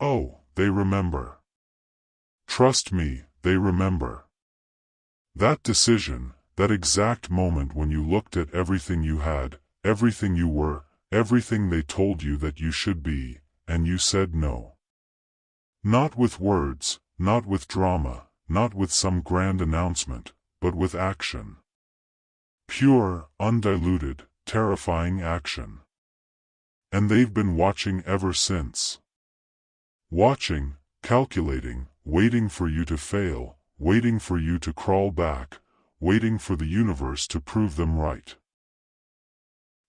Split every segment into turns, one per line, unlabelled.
Oh, they remember. Trust me, they remember. That decision, that exact moment when you looked at everything you had, everything you were, everything they told you that you should be, and you said no. Not with words, not with drama, not with some grand announcement, but with action. Pure, undiluted, terrifying action. And they've been watching ever since. Watching, calculating, waiting for you to fail, waiting for you to crawl back, waiting for the universe to prove them right.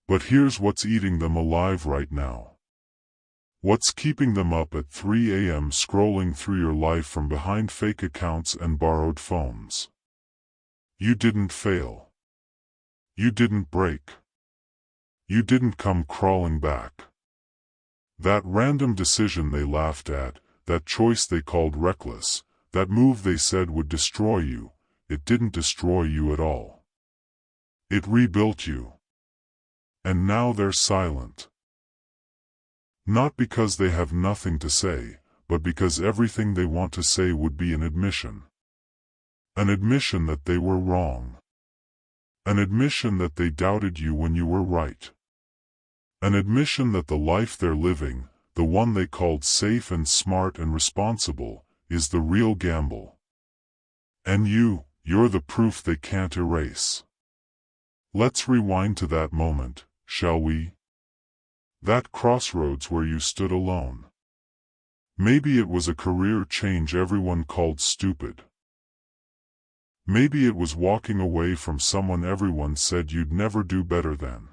But here's what's eating them alive right now. What's keeping them up at 3 a.m. scrolling through your life from behind fake accounts and borrowed phones? You didn't fail. You didn't break. You didn't come crawling back. That random decision they laughed at, that choice they called reckless, that move they said would destroy you, it didn't destroy you at all. It rebuilt you. And now they're silent. Not because they have nothing to say, but because everything they want to say would be an admission. An admission that they were wrong. An admission that they doubted you when you were right. An admission that the life they're living, the one they called safe and smart and responsible, is the real gamble. And you're the proof they can't erase. Let's rewind to that moment, shall we? That crossroads where you stood alone. Maybe it was a career change everyone called stupid. Maybe it was walking away from someone everyone said you'd never do better than.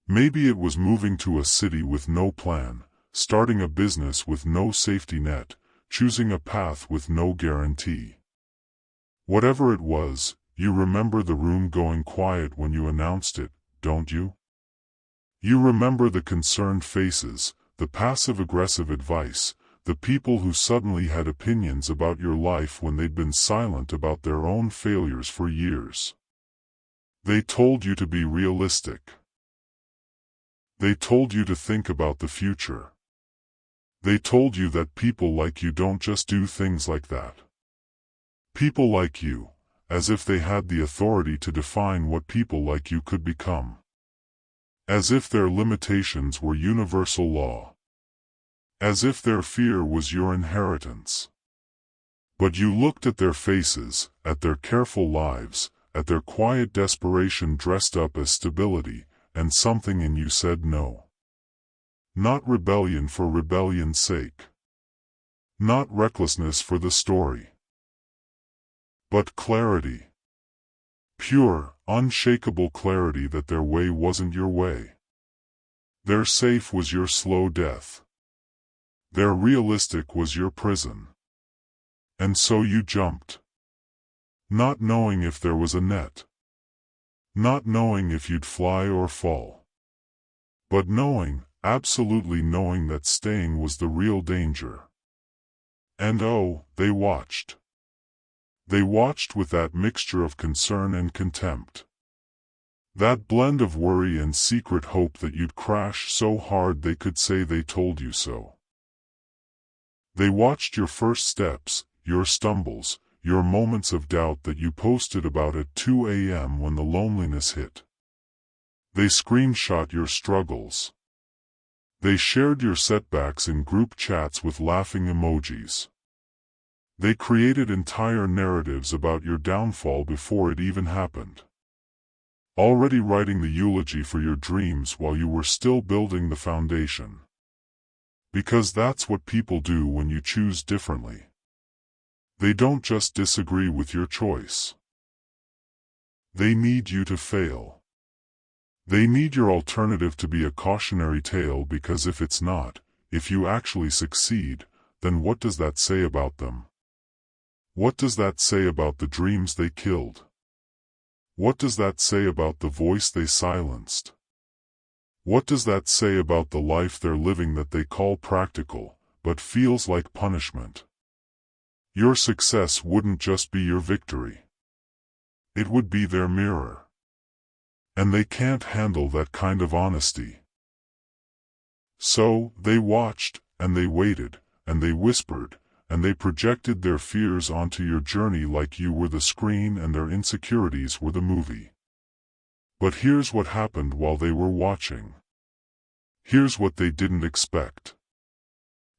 Maybe it was moving to a city with no plan, starting a business with no safety net, choosing a path with no guarantee. Whatever it was, you remember the room going quiet when you announced it, don't you? You remember the concerned faces, the passive-aggressive advice, the people who suddenly had opinions about your life when they'd been silent about their own failures for years. They told you to be realistic. They told you to think about the future. They told you that people like you don't just do things like that. People like you, as if they had the authority to define what people like you could become. As if their limitations were universal law. As if their fear was your inheritance. But you looked at their faces, at their careful lives, at their quiet desperation dressed up as stability, and something in you said no. Not rebellion for rebellion's sake. Not recklessness for the story. But clarity. Pure, unshakable clarity that their way wasn't your way. Their safe was your slow death. Their realistic was your prison. And so you jumped. Not knowing if there was a net. Not knowing if you'd fly or fall. But knowing, absolutely knowing that staying was the real danger. And oh, they watched. They watched with that mixture of concern and contempt. That blend of worry and secret hope that you'd crash so hard they could say they told you so. They watched your first steps, your stumbles, your moments of doubt that you posted about at 2 a.m. when the loneliness hit. They screenshot your struggles. They shared your setbacks in group chats with laughing emojis. They created entire narratives about your downfall before it even happened. Already writing the eulogy for your dreams while you were still building the foundation. Because that's what people do when you choose differently. They don't just disagree with your choice. They need you to fail. They need your alternative to be a cautionary tale, because if it's not, if you actually succeed, then what does that say about them? What does that say about the dreams they killed? What does that say about the voice they silenced? What does that say about the life they're living that they call practical, but feels like punishment? Your success wouldn't just be your victory. It would be their mirror. And they can't handle that kind of honesty. So, they watched, and they waited, and they whispered, and they projected their fears onto your journey like you were the screen and their insecurities were the movie. But here's what happened while they were watching. Here's what they didn't expect.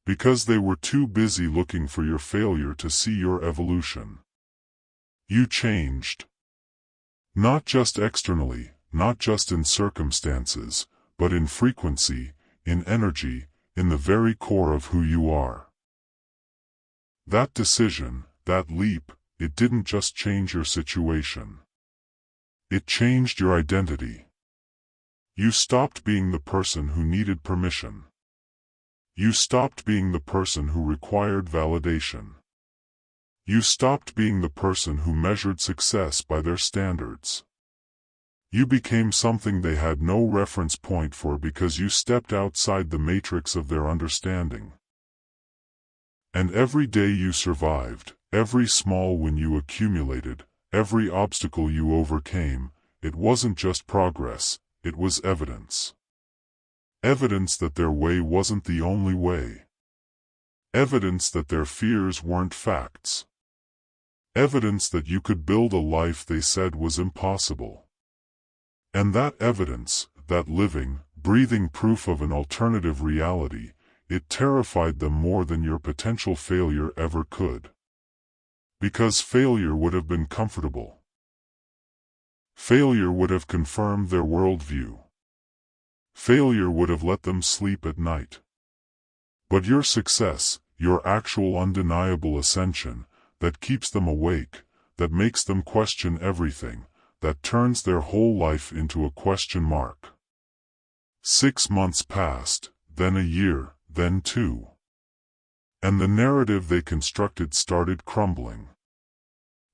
Because they were too busy looking for your failure to see your evolution. You changed. Not just externally, not just in circumstances, but in frequency, in energy, in the very core of who you are. That decision, that leap, it didn't just change your situation. It changed your identity. You stopped being the person who needed permission. You stopped being the person who required validation. You stopped being the person who measured success by their standards. You became something they had no reference point for because you stepped outside the matrix of their understanding. And every day you survived, every small win you accumulated, every obstacle you overcame, it wasn't just progress, it was evidence. Evidence that their way wasn't the only way. Evidence that their fears weren't facts. Evidence that you could build a life they said was impossible. And that evidence, that living, breathing proof of an alternative reality, it terrified them more than your potential failure ever could. Because failure would have been comfortable. Failure would have confirmed their worldview. Failure would have let them sleep at night. But your success, your actual undeniable ascension, that keeps them awake, that makes them question everything, that turns their whole life into a question mark. 6 months passed, then a year, then 2. And the narrative they constructed started crumbling.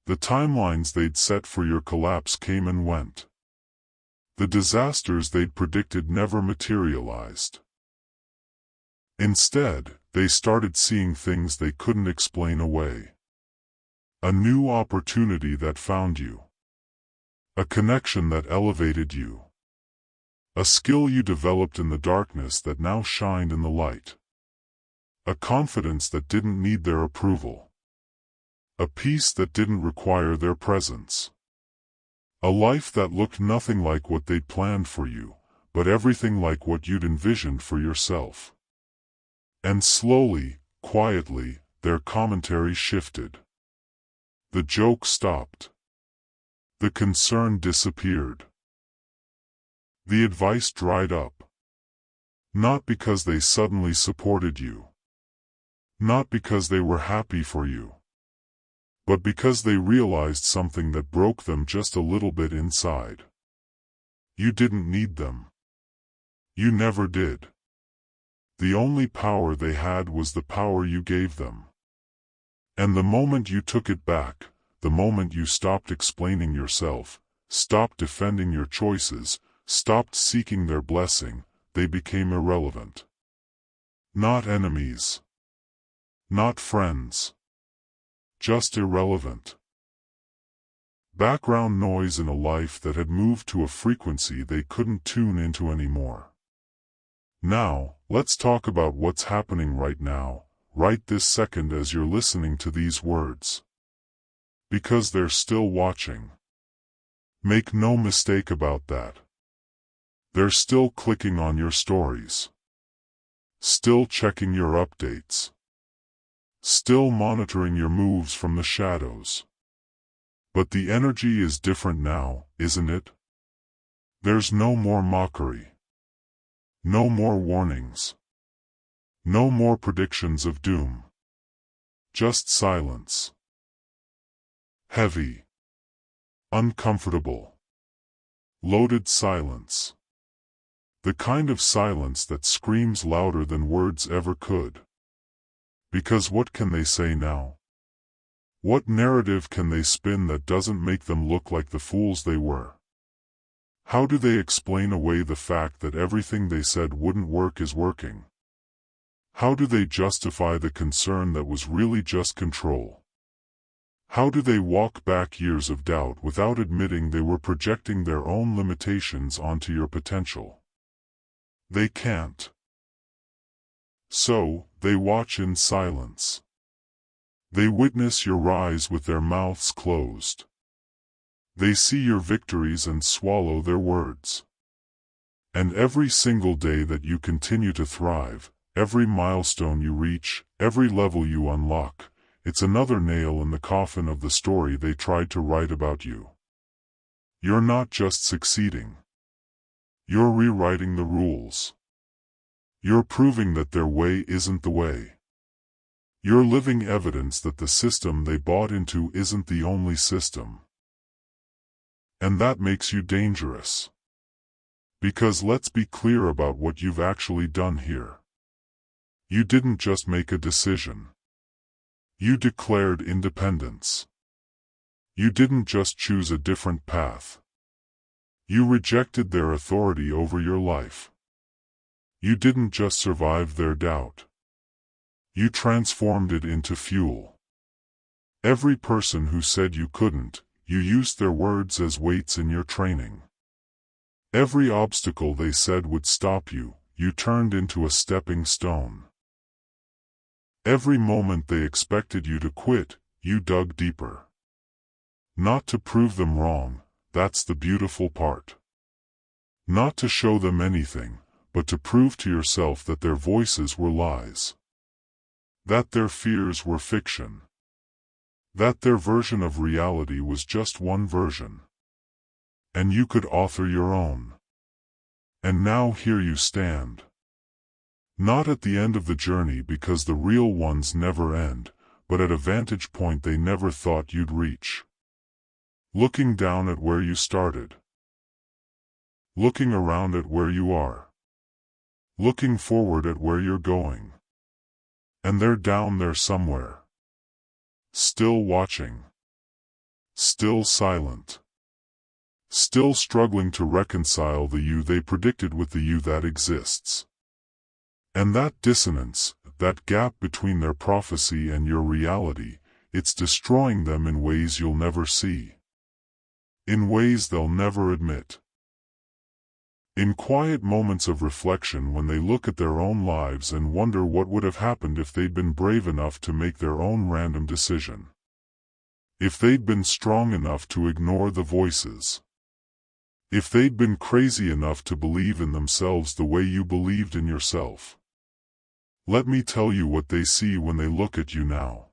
The timelines they'd set for your collapse came and went. The disasters they'd predicted never materialized. Instead, they started seeing things they couldn't explain away. A new opportunity that found you. A connection that elevated you. A skill you developed in the darkness that now shined in the light. A confidence that didn't need their approval. A peace that didn't require their presence. A life that looked nothing like what they'd planned for you, but everything like what you'd envisioned for yourself. And slowly, quietly, their commentary shifted. The joke stopped. The concern disappeared. The advice dried up. Not because they suddenly supported you. Not because they were happy for you. But because they realized something that broke them just a little bit inside. You didn't need them. You never did. The only power they had was the power you gave them. And the moment you took it back, the moment you stopped explaining yourself, stopped defending your choices, stopped seeking their blessing, they became irrelevant. Not enemies. Not friends. Just irrelevant. Background noise in a life that had moved to a frequency they couldn't tune into anymore. Now, let's talk about what's happening right now, right this second as you're listening to these words. Because they're still watching. Make no mistake about that. They're still clicking on your stories. Still checking your updates. Still monitoring your moves from the shadows. But the energy is different now, isn't it? There's no more mockery. No more warnings. No more predictions of doom. Just silence. Heavy. Uncomfortable. Loaded silence. The kind of silence that screams louder than words ever could. Because what can they say now? What narrative can they spin that doesn't make them look like the fools they were? How do they explain away the fact that everything they said wouldn't work is working? How do they justify the concern that was really just control? How do they walk back years of doubt without admitting they were projecting their own limitations onto your potential? They can't. So, they watch in silence. They witness your rise with their mouths closed. They see your victories and swallow their words. And every single day that you continue to thrive, every milestone you reach, every level you unlock, it's another nail in the coffin of the story they tried to write about you. You're not just succeeding. You're rewriting the rules. You're proving that their way isn't the way. You're living evidence that the system they bought into isn't the only system. And that makes you dangerous. Because let's be clear about what you've actually done here. You didn't just make a decision. You declared independence. You didn't just choose a different path. You rejected their authority over your life. You didn't just survive their doubt. You transformed it into fuel. Every person who said you couldn't, you used their words as weights in your training. Every obstacle they said would stop you, you turned into a stepping stone. Every moment they expected you to quit, you dug deeper. Not to prove them wrong, that's the beautiful part. Not to show them anything, but to prove to yourself that their voices were lies. That their fears were fiction. That their version of reality was just one version. And you could author your own. And now here you stand. Not at the end of the journey because the real ones never end, but at a vantage point they never thought you'd reach. Looking down at where you started. Looking around at where you are. Looking forward at where you're going. And they're down there somewhere. Still watching. Still silent. Still struggling to reconcile the you they predicted with the you that exists. And that dissonance, that gap between their prophecy and your reality, it's destroying them in ways you'll never see. In ways they'll never admit. In quiet moments of reflection when they look at their own lives and wonder what would have happened if they'd been brave enough to make their own random decision. If they'd been strong enough to ignore the voices. If they'd been crazy enough to believe in themselves the way you believed in yourself. Let me tell you what they see when they look at you now.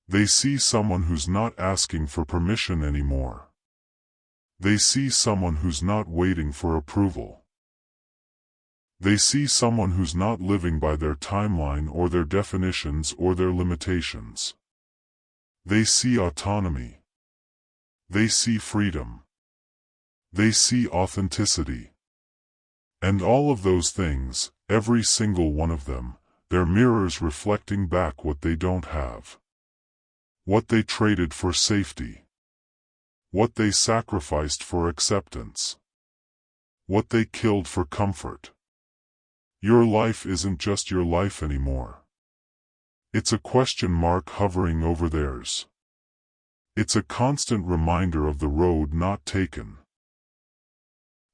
They see someone who's not asking for permission anymore. They see someone who's not waiting for approval. They see someone who's not living by their timeline or their definitions or their limitations. They see autonomy. They see freedom. They see authenticity. And all of those things, every single one of them, they're mirrors reflecting back what they don't have. What they traded for safety. What they sacrificed for acceptance. What they killed for comfort. Your life isn't just your life anymore. It's a question mark hovering over theirs. It's a constant reminder of the road not taken.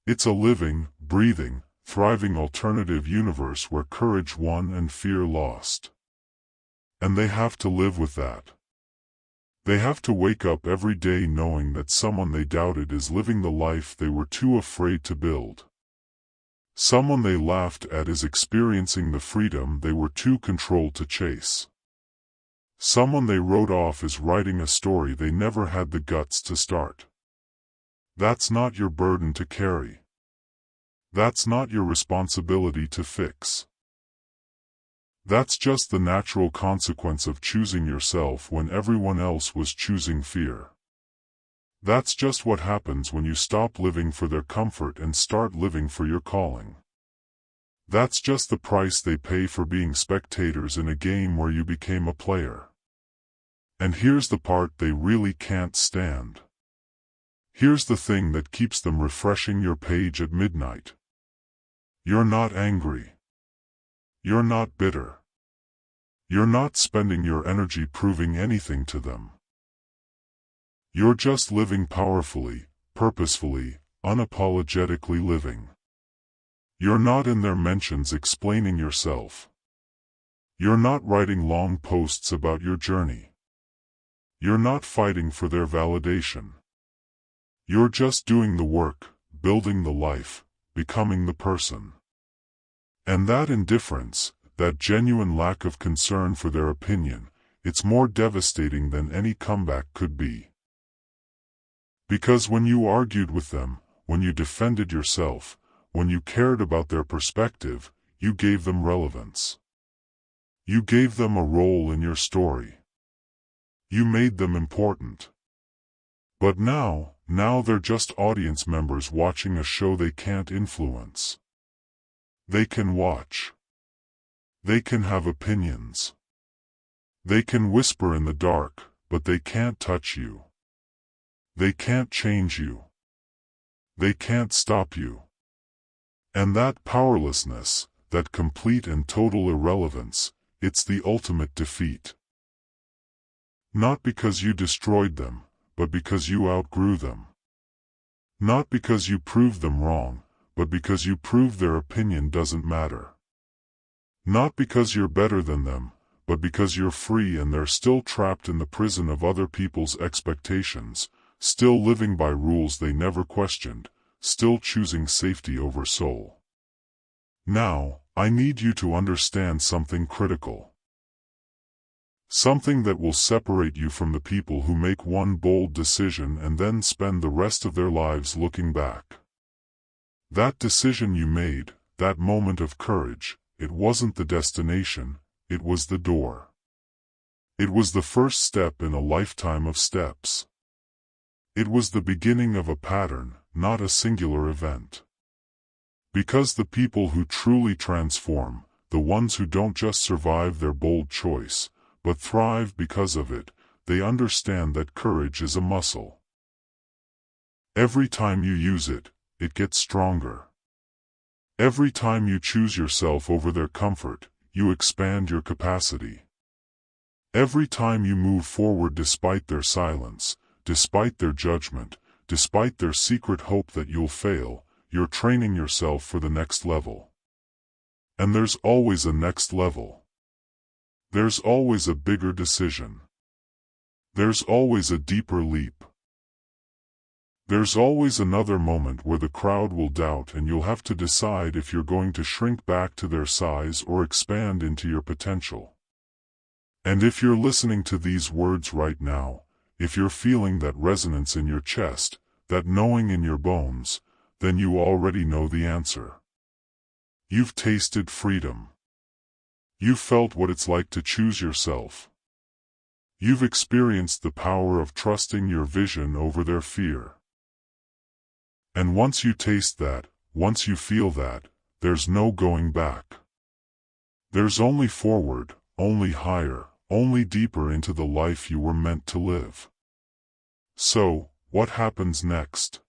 It's a living, breathing, thriving alternative universe where courage won and fear lost. And they have to live with that. They have to wake up every day knowing that someone they doubted is living the life they were too afraid to build. Someone they laughed at is experiencing the freedom they were too controlled to chase. Someone they wrote off is writing a story they never had the guts to start. That's not your burden to carry. That's not your responsibility to fix. That's just the natural consequence of choosing yourself when everyone else was choosing fear. That's just what happens when you stop living for their comfort and start living for your calling. That's just the price they pay for being spectators in a game where you became a player. And here's the part they really can't stand. Here's the thing that keeps them refreshing your page at midnight. You're not angry. You're not bitter. You're not spending your energy proving anything to them. You're just living powerfully, purposefully, unapologetically living. You're not in their mentions explaining yourself. You're not writing long posts about your journey. You're not fighting for their validation. You're just doing the work, building the life, becoming the person. And that indifference, that genuine lack of concern for their opinion, it's more devastating than any comeback could be. Because when you argued with them, when you defended yourself, when you cared about their perspective, you gave them relevance. You gave them a role in your story. You made them important. But now they're just audience members watching a show they can't influence. They can watch. They can have opinions. They can whisper in the dark, but they can't touch you. They can't change you. They can't stop you. And that powerlessness, that complete and total irrelevance, it's the ultimate defeat. Not because you destroyed them, but because you outgrew them. Not because you proved them wrong, but because you proved their opinion doesn't matter. Not because you're better than them, but because you're free and they're still trapped in the prison of other people's expectations, still living by rules they never questioned, still choosing safety over soul. Now, I need you to understand something critical. Something that will separate you from the people who make one bold decision and then spend the rest of their lives looking back. That decision you made, that moment of courage, it wasn't the destination, it was the door. It was the first step in a lifetime of steps. It was the beginning of a pattern, not a singular event. Because the people who truly transform, the ones who don't just survive their bold choice, but thrive because of it, they understand that courage is a muscle. Every time you use it, it gets stronger. Every time you choose yourself over their comfort, you expand your capacity. Every time you move forward despite their silence, despite their judgment, despite their secret hope that you'll fail, you're training yourself for the next level. And there's always a next level. There's always a bigger decision. There's always a deeper leap. There's always another moment where the crowd will doubt and you'll have to decide if you're going to shrink back to their size or expand into your potential. And if you're listening to these words right now, if you're feeling that resonance in your chest, that knowing in your bones, then you already know the answer. You've tasted freedom. You've felt what it's like to choose yourself. You've experienced the power of trusting your vision over their fear. And once you taste that, once you feel that, there's no going back. There's only forward, only higher, only deeper into the life you were meant to live. So, what happens next?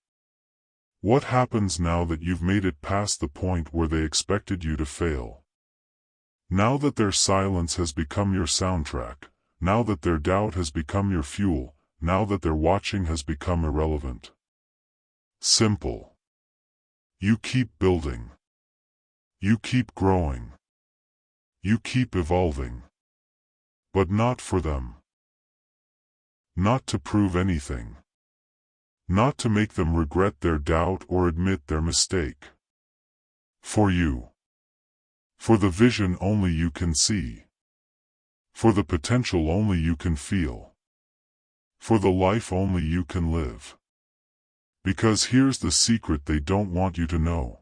What happens now that you've made it past the point where they expected you to fail? Now that their silence has become your soundtrack, now that their doubt has become your fuel, now that their watching has become irrelevant. Simple. You keep building. You keep growing. You keep evolving. But not for them. Not to prove anything. Not to make them regret their doubt or admit their mistake. For you. For the vision only you can see. For the potential only you can feel. For the life only you can live. Because here's the secret they don't want you to know.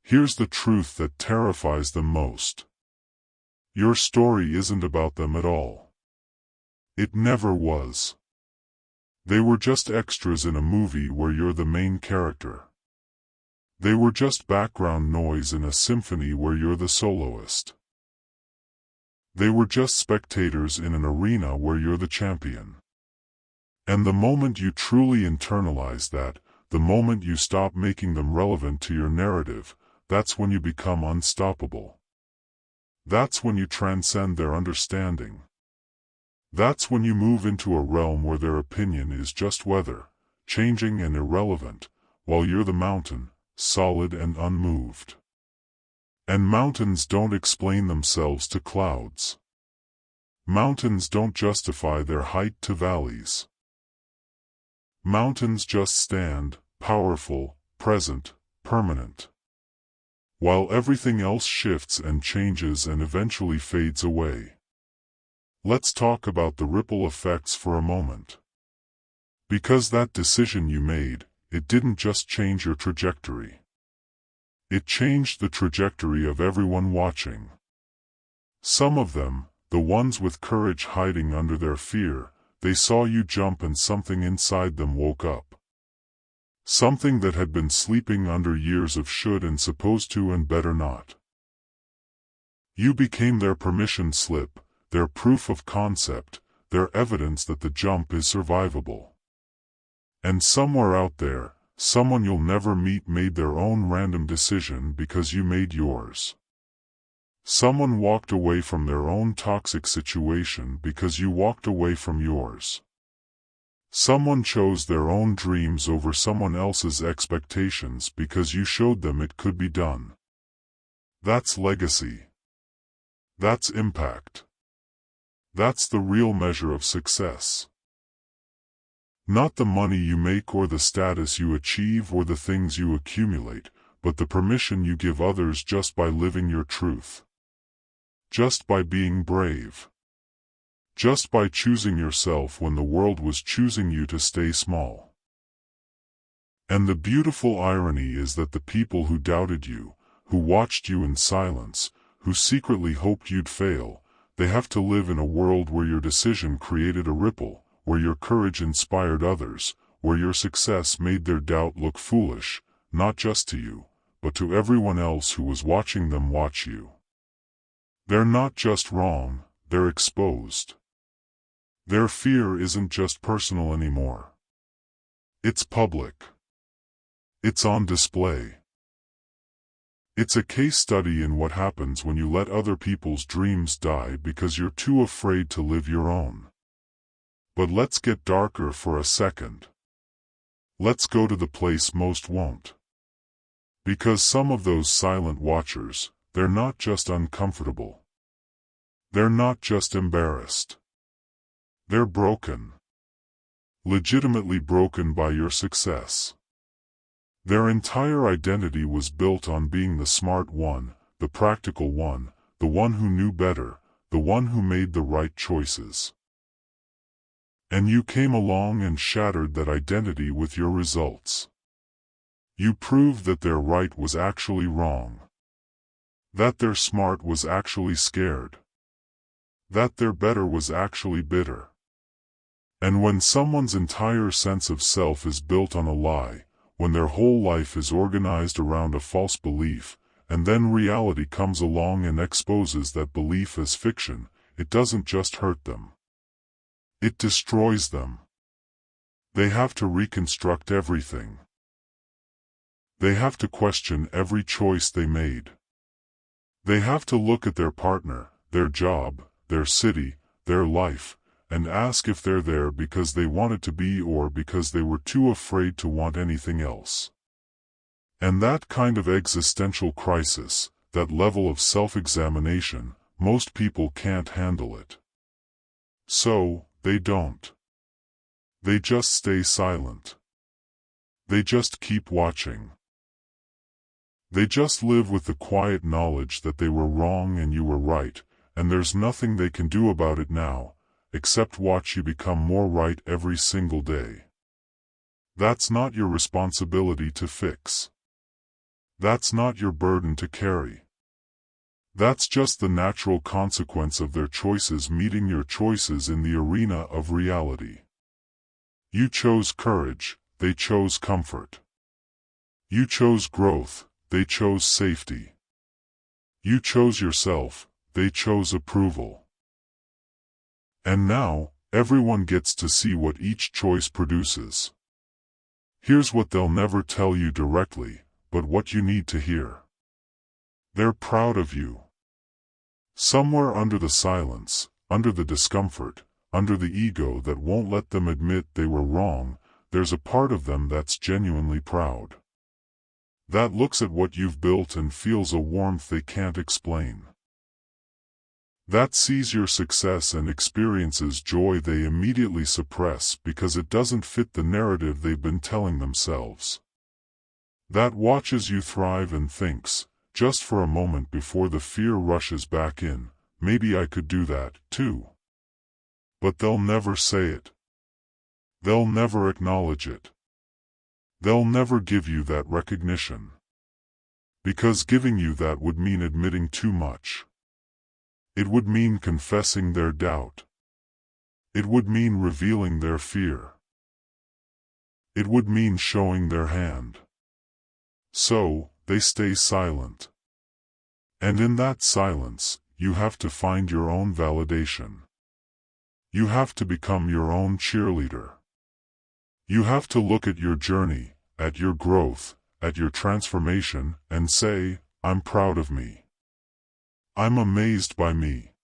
Here's the truth that terrifies them most. Your story isn't about them at all. It never was. They were just extras in a movie where you're the main character. They were just background noise in a symphony where you're the soloist. They were just spectators in an arena where you're the champion. And the moment you truly internalize that, the moment you stop making them relevant to your narrative, that's when you become unstoppable. That's when you transcend their understanding. That's when you move into a realm where their opinion is just weather, changing and irrelevant, while you're the mountain, solid and unmoved. And mountains don't explain themselves to clouds. Mountains don't justify their height to valleys. Mountains just stand, powerful, present, permanent. While everything else shifts and changes and eventually fades away. Let's talk about the ripple effects for a moment. Because that decision you made, it didn't just change your trajectory. It changed the trajectory of everyone watching. Some of them, the ones with courage hiding under their fear, they saw you jump and something inside them woke up. Something that had been sleeping under years of should and supposed to and better not. You became their permission slip, their proof of concept, their evidence that the jump is survivable. And somewhere out there, someone you'll never meet made their own random decision because you made yours. Someone walked away from their own toxic situation because you walked away from yours. Someone chose their own dreams over someone else's expectations because you showed them it could be done. That's legacy. That's impact. That's the real measure of success. Not the money you make or the status you achieve or the things you accumulate, but the permission you give others just by living your truth. Just by being brave. Just by choosing yourself when the world was choosing you to stay small. And the beautiful irony is that the people who doubted you, who watched you in silence, who secretly hoped you'd fail, they have to live in a world where your decision created a ripple, where your courage inspired others, where your success made their doubt look foolish, not just to you, but to everyone else who was watching them watch you. They're not just wrong, they're exposed. Their fear isn't just personal anymore. It's public. It's on display. It's a case study in what happens when you let other people's dreams die because you're too afraid to live your own. But let's get darker for a second. Let's go to the place most won't. Because some of those silent watchers, they're not just uncomfortable. They're not just embarrassed. They're broken. Legitimately broken by your success. Their entire identity was built on being the smart one, the practical one, the one who knew better, the one who made the right choices. And you came along and shattered that identity with your results. You proved that their right was actually wrong. That their smart was actually scared. That their better was actually bitter. And when someone's entire sense of self is built on a lie, when their whole life is organized around a false belief, and then reality comes along and exposes that belief as fiction, it doesn't just hurt them. It destroys them. They have to reconstruct everything. They have to question every choice they made. They have to look at their partner, their job, their city, their life, and ask if they're there because they wanted to be or because they were too afraid to want anything else. And that kind of existential crisis, that level of self-examination, most people can't handle it. So, they don't. They just stay silent. They just keep watching. They just live with the quiet knowledge that they were wrong and you were right, and there's nothing they can do about it now, except watch you become more right every single day. That's not your responsibility to fix. That's not your burden to carry. That's just the natural consequence of their choices meeting your choices in the arena of reality. You chose courage, they chose comfort. You chose growth, they chose safety. You chose yourself, they chose approval. And now, everyone gets to see what each choice produces. Here's what they'll never tell you directly, but what you need to hear. They're proud of you. Somewhere under the silence, under the discomfort, under the ego that won't let them admit they were wrong, there's a part of them that's genuinely proud. that looks at what you've built and feels a warmth they can't explain. That sees your success and experiences joy they immediately suppress because it doesn't fit the narrative they've been telling themselves. That watches you thrive and thinks, just for a moment before the fear rushes back in, maybe I could do that, too. But they'll never say it. They'll never acknowledge it. They'll never give you that recognition. Because giving you that would mean admitting too much. It would mean confessing their doubt. It would mean revealing their fear. It would mean showing their hand. So, they stay silent. And in that silence, you have to find your own validation. You have to become your own cheerleader. You have to look at your journey, at your growth, at your transformation, and say, I'm proud of me. I'm amazed by me.